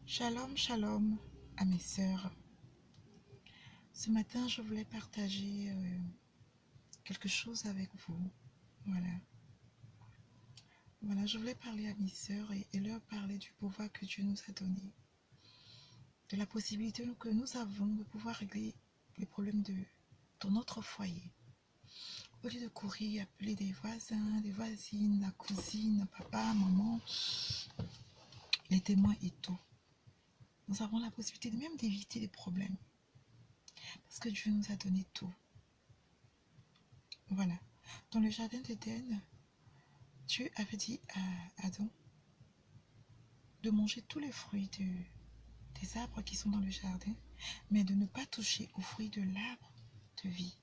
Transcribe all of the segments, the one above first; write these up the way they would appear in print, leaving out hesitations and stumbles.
Shalom, shalom à mes sœurs. Ce matin, je voulais partager quelque chose avec vous. Voilà, je voulais parler à mes sœurs et leur parler du pouvoir que Dieu nous a donné, de la possibilité que nous avons de pouvoir régler les problèmes dans notre foyer. Au lieu de courir, appeler des voisins, des voisines, la cousine, papa, maman, les témoins et tout. Nous avons la possibilité même d'éviter les problèmes. Parce que Dieu nous a donné tout. Voilà. Dans le jardin d'Éden, Dieu avait dit à Adam de manger tous les fruits des arbres qui sont dans le jardin, mais de ne pas toucher aux fruits de l'arbre de vie.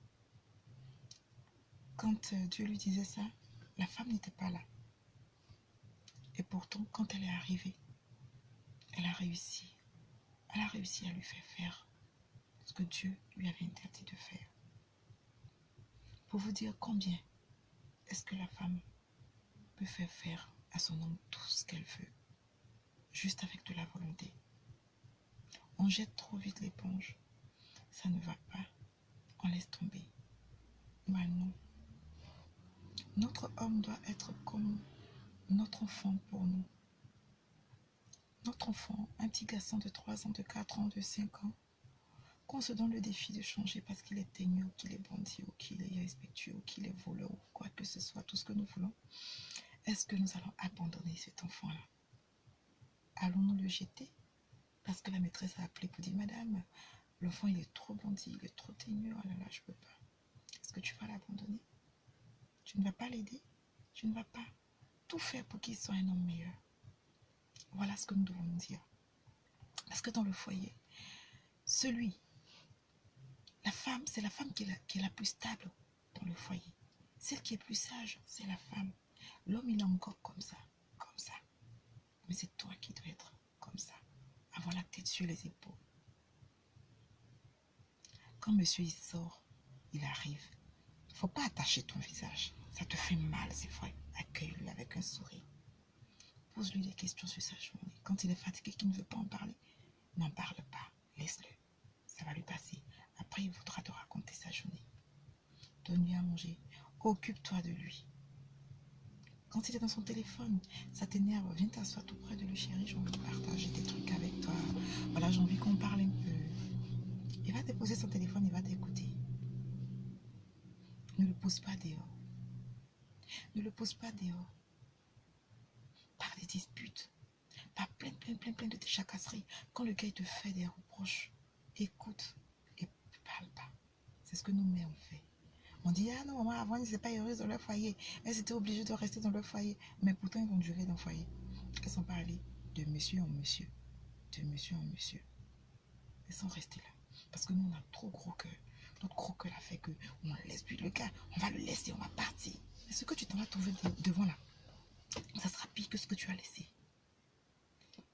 Quand Dieu lui disait ça, la femme n'était pas là. Et pourtant, quand elle est arrivée, elle a réussi. Elle a réussi à lui faire ce que Dieu lui avait interdit de faire. Pour vous dire combien est-ce que la femme peut faire à son homme tout ce qu'elle veut, juste avec de la volonté. On jette trop vite l'éponge, ça ne va pas, on laisse tomber. Ben non. Notre homme doit être comme notre enfant pour nous. Notre enfant, un petit garçon de 3 ans, de 4 ans, de 5 ans, qu'on se donne le défi de changer parce qu'il est teigneux, ou qu'il est bandit, ou qu'il est irrespectueux, ou qu'il est voleur, ou quoi que ce soit, tout ce que nous voulons. Est-ce que nous allons abandonner cet enfant-là? Allons-nous le jeter? Parce que la maîtresse a appelé pour dire, madame, l'enfant il est trop bandit, il est trop teigneux, oh là là, je peux pas. Est-ce que tu vas l'abandonner? Tu ne vas pas l'aider? Tu ne vas pas tout faire pour qu'il soit un homme meilleur? Voilà ce que nous devons nous dire. Parce que dans le foyer, la femme, c'est la femme qui est la plus stable dans le foyer. Celle qui est plus sage, c'est la femme. L'homme, il est encore comme ça. Mais c'est toi qui dois être comme ça. Avoir la tête sur les épaules. Quand monsieur il sort, il arrive. Il ne faut pas attacher ton visage. Ça te fait mal, c'est vrai. Accueille-le avec un sourire. Pose-lui des questions sur sa journée. Quand il est fatigué, qu'il ne veut pas en parler, n'en parle pas. Laisse-le. Ça va lui passer. Après, il voudra te raconter sa journée. Donne-lui à manger. Occupe-toi de lui. Quand il est dans son téléphone, ça t'énerve. Viens t'asseoir tout près de lui, chérie. J'ai envie de partager des trucs avec toi. Voilà, j'ai envie qu'on parle un peu. Il va déposer son téléphone, il va t'écouter. Ne le pose pas dehors. Ne le pose pas dehors. Par des disputes. Par plein de chacasseries. Quand le gars il te fait des reproches, écoute et ne parle pas. C'est ce que nos mères ont fait. On dit, ah non, maman, avant, ils n'étaient pas heureuses dans leur foyer. Elles étaient obligées de rester dans leur foyer. Mais pourtant, ils ont duré dans le foyer. Elles sont pas allées de monsieur en monsieur. De monsieur en monsieur. Elles sont restées là. Parce que nous, on a trop gros cœur. Notre gros cœur a fait que on ne laisse plus le gars. On va le laisser, on va partir. Mais ce que tu t'en vas trouver devant là, ça sera pire que ce que tu as laissé.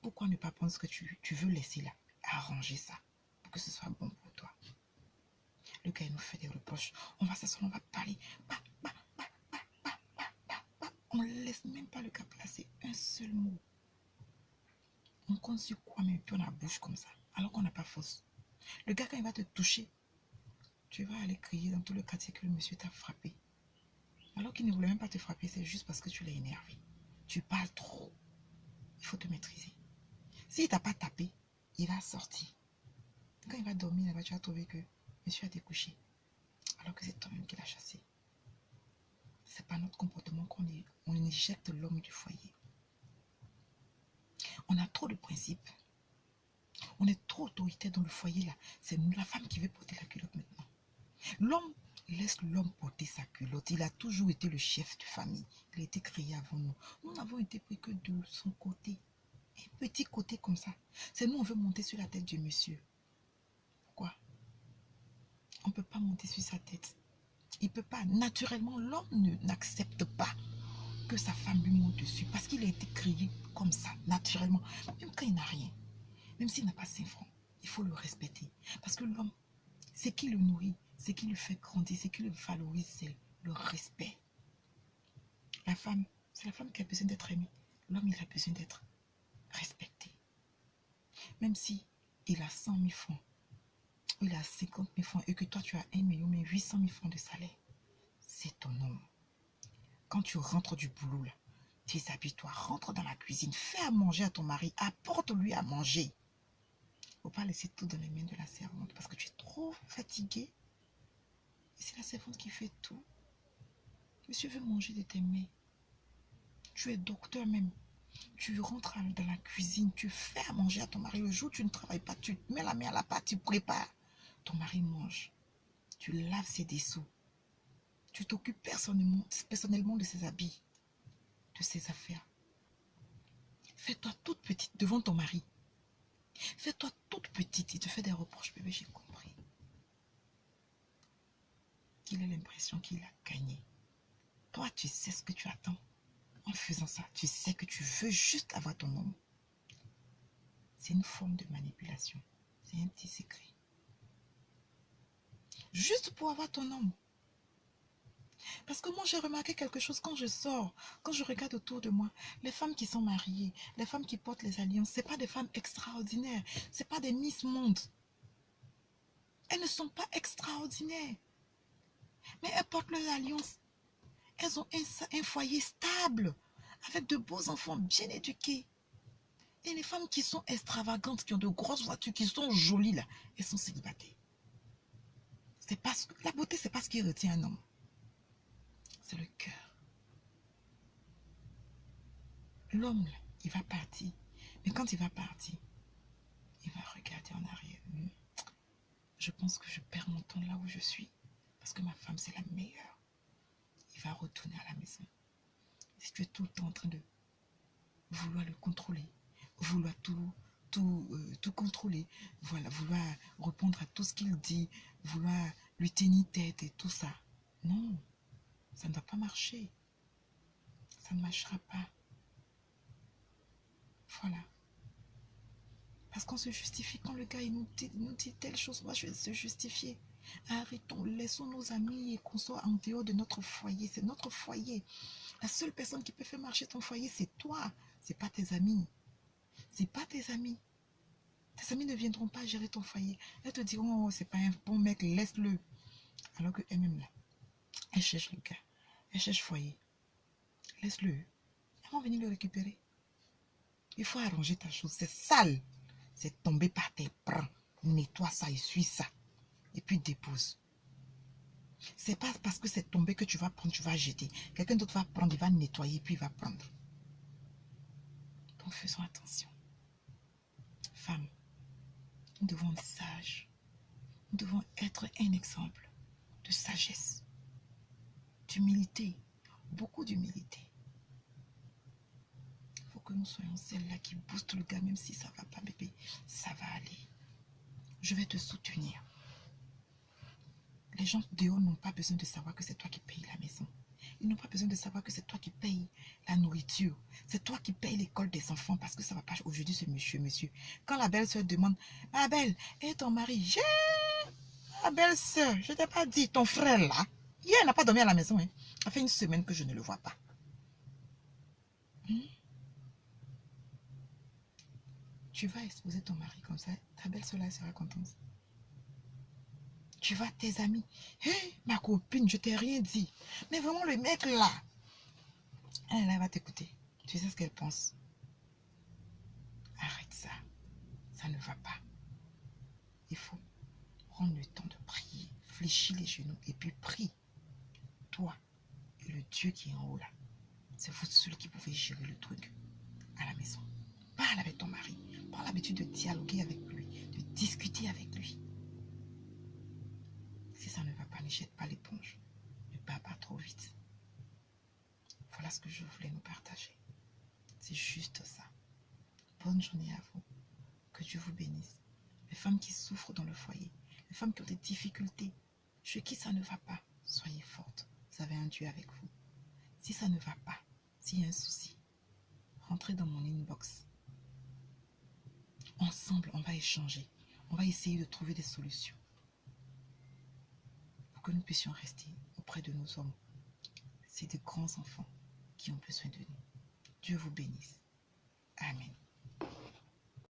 Pourquoi ne pas prendre ce que tu veux laisser là? Arranger ça pour que ce soit bon pour toi. Le gars il nous fait des reproches. On va s'asseoir, on va parler. On ne laisse même pas le gars placer un seul mot. On compte sur quoi, mais puis on a la bouche comme ça, alors qu'on n'a pas force. Le gars, quand il va te toucher, tu vas aller crier dans tout le quartier que le monsieur t'a frappé. Alors qu'il ne voulait même pas te frapper, c'est juste parce que tu l'as énervé. Tu parles trop. Il faut te maîtriser. S'il ne t'a pas tapé, il va sortir. Quand il va dormir là-bas, tu vas trouver que monsieur a découché. Alors que c'est toi-même qui l'as chassé. C'est pas notre comportement on éjecte l'homme du foyer. On a trop de principes. On est trop autoritaire dans le foyer là. C'est la femme qui veut porter la culotte maintenant. L'homme laisse l'homme porter sa culotte. Il a toujours été le chef de famille. Il a été créé avant nous. Nous n'avons été pris que de son côté. Un petit côté comme ça. C'est nous, on veut monter sur la tête du monsieur. Pourquoi? On ne peut pas monter sur sa tête. Il ne peut pas. Naturellement, l'homme n'accepte pas que sa femme lui monte dessus. Parce qu'il a été créé comme ça, naturellement. Même quand il n'a rien. Même s'il n'a pas 5 francs. Il faut le respecter. Parce que l'homme, c'est qui le nourrit, c'est qui le fait grandir, c'est qui le valorise, c'est le respect. La femme, c'est la femme qui a besoin d'être aimée. L'homme, il a besoin d'être respecté. Même si il a 100 000 francs, il a 50 000 francs et que toi tu as 1 million, mais 800 000 francs de salaire, c'est ton homme. Quand tu rentres du boulot, là, déshabille-toi, rentre dans la cuisine, fais à manger à ton mari, apporte-lui à manger. Il ne faut pas laisser tout dans les mains de la servante parce que tu es trop fatigué. Et c'est la servante qui fait tout. Monsieur veut manger de tes mains. Tu es docteur même. Tu rentres dans la cuisine, tu fais à manger à ton mari. Le jour où tu ne travailles pas, tu mets la main à la pâte, tu prépares. Ton mari mange. Tu laves ses dessous. Tu t'occupes personnellement de ses habits, de ses affaires. Fais-toi toute petite devant ton mari. Fais-toi toute petite. Il te fait des reproches, bébé, j'ai compris. Qu'il ait l'impression qu'il a gagné. Toi, tu sais ce que tu attends. En faisant ça, tu sais que tu veux juste avoir ton homme. C'est une forme de manipulation. C'est un petit secret. Juste pour avoir ton homme. Parce que moi, j'ai remarqué quelque chose quand je sors, quand je regarde autour de moi. Les femmes qui sont mariées, les femmes qui portent les alliances, ce n'est pas des femmes extraordinaires. Ce n'est pas des Miss Monde. Elles ne sont pas extraordinaires. Mais elles portent leurs alliances. Elles ont un foyer stable, avec de beaux enfants bien éduqués. Et les femmes qui sont extravagantes, qui ont de grosses voitures, qui sont jolies, là, elles sont célibataires. La beauté, c'est pas ce qui retient un homme. C'est le cœur. L'homme, il va partir. Mais quand il va partir, il va regarder en arrière. Je pense que je perds mon temps là où je suis. Parce que ma femme, c'est la meilleure. Il va retourner à la maison. Si tu es tout le temps en train de vouloir le contrôler, vouloir tout contrôler, voilà, vouloir répondre à tout ce qu'il dit, vouloir lui tenir tête et tout ça. Non, ça ne va pas marcher. Ça ne marchera pas. Voilà. Parce qu'on se justifie quand le gars il nous dit telle chose, moi je vais se justifier. Arrêtons, laissons nos amis et qu'on soit en dehors de notre foyer. C'est notre foyer. La seule personne qui peut faire marcher ton foyer, c'est toi. C'est pas tes amis. C'est pas tes amis. Tes amis ne viendront pas gérer ton foyer. Elles te diront, oh, c'est pas un bon mec, laisse-le. Alors qu'elle-même là, elle cherche le gars. Elle cherche foyer. Laisse-le. Elles vont venir le récupérer. Il faut arranger ta chose. C'est sale. C'est tombé par terre. Prends. Nettoie ça, essuie ça. Et puis dépose. C'est pas parce que c'est tombé que tu vas prendre, tu vas jeter. Quelqu'un d'autre va prendre, il va nettoyer, puis il va prendre. Donc faisons attention. Femmes, nous devons être sages. Nous devons être un exemple de sagesse, d'humilité, beaucoup d'humilité. Il faut que nous soyons celles-là qui boostent le gars, même si ça ne va pas, bébé. Ça va aller. Je vais te soutenir. Les gens dehors n'ont pas besoin de savoir que c'est toi qui payes la maison. Ils n'ont pas besoin de savoir que c'est toi qui payes la nourriture. C'est toi qui payes l'école des enfants parce que ça ne va pas. Aujourd'hui, c'est monsieur. Quand la belle-sœur demande, ma belle, et ton mari? J'ai ma belle-sœur, je ne t'ai pas dit, ton frère là, hier, il n'a pas dormi à la maison. Hein. Ça fait une semaine que je ne le vois pas. Tu vas exposer ton mari comme ça, ta belle-sœur là sera contente. Tu vas tes amis. Hé, hey, ma copine, je t'ai rien dit. Mais vraiment, le mec là, elle va t'écouter. Tu sais ce qu'elle pense. Arrête ça. Ça ne va pas. Il faut prendre le temps de prier. Fléchis les genoux et puis prie. Toi et le Dieu qui est en haut là. C'est vous seul qui pouvez gérer le truc à la maison. Parle avec ton mari. Prends l'habitude de dialoguer avec lui, de discuter avec lui. Si ça ne va pas, ne jette pas l'éponge. Ne pars pas trop vite. Voilà ce que je voulais nous partager. C'est juste ça. Bonne journée à vous. Que Dieu vous bénisse. Les femmes qui souffrent dans le foyer, les femmes qui ont des difficultés, chez qui ça ne va pas, soyez fortes. Vous avez un Dieu avec vous. Si ça ne va pas, s'il y a un souci, rentrez dans mon inbox. Ensemble, on va échanger. On va essayer de trouver des solutions pour que nous puissions rester auprès de nos hommes. C'est des grands enfants qui ont besoin de nous. Dieu vous bénisse. Amen.